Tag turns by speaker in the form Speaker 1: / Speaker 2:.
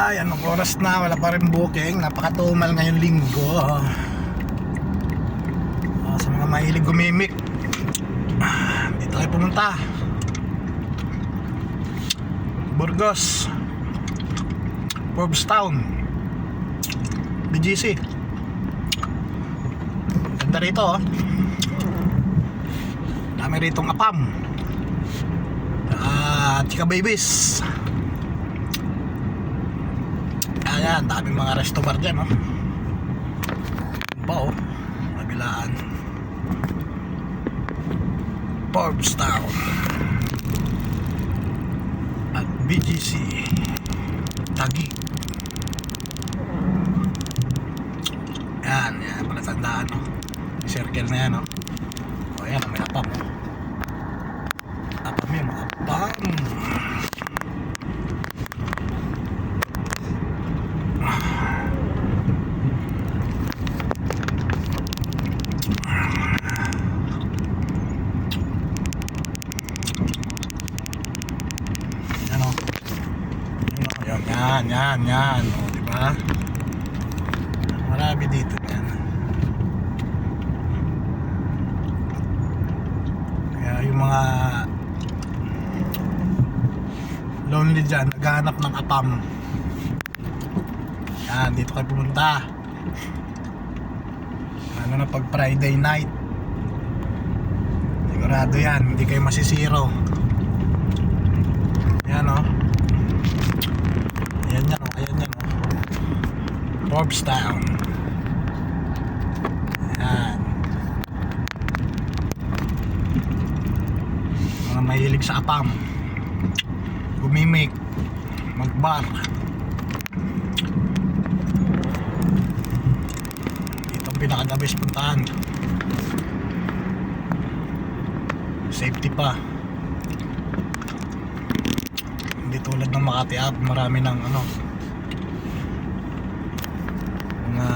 Speaker 1: Ay, anong oras na? Wala pa rin booking. Napakatumal ngayong linggo. Sa mga mahilig gumimik, dito kayo pumunta. Burgos, Forbes Town, BGC. Ganda rito, oh. Dami ritong apam. Chika babies. Ayan, daming mga resto bar dyan, oh. Ba, oh, mabilaan. Forbes Town at BGC Taguig. Yan, yan, palatandaan, oh. Circle na yan, oh. O yan, may apam, oh. Apam yun, apam. Yan, oh, di ba? Marami dito yan. Kaya yung mga lonely dyan, naghahanap ng apam. Yan, dito kayo pumunta. Ano na pag Friday night, sigurado yan, hindi kayo masisiro. Yan, oh. Ayan yan, oh. Ayan yan, oh. Forbes Town. Ayan. Mga mahilig sa apam, gumimik, magbar. Dito ang pinaka-the-best puntahan. Safety pa. Hindi tulad ng Makati Up, marami ng ano, mga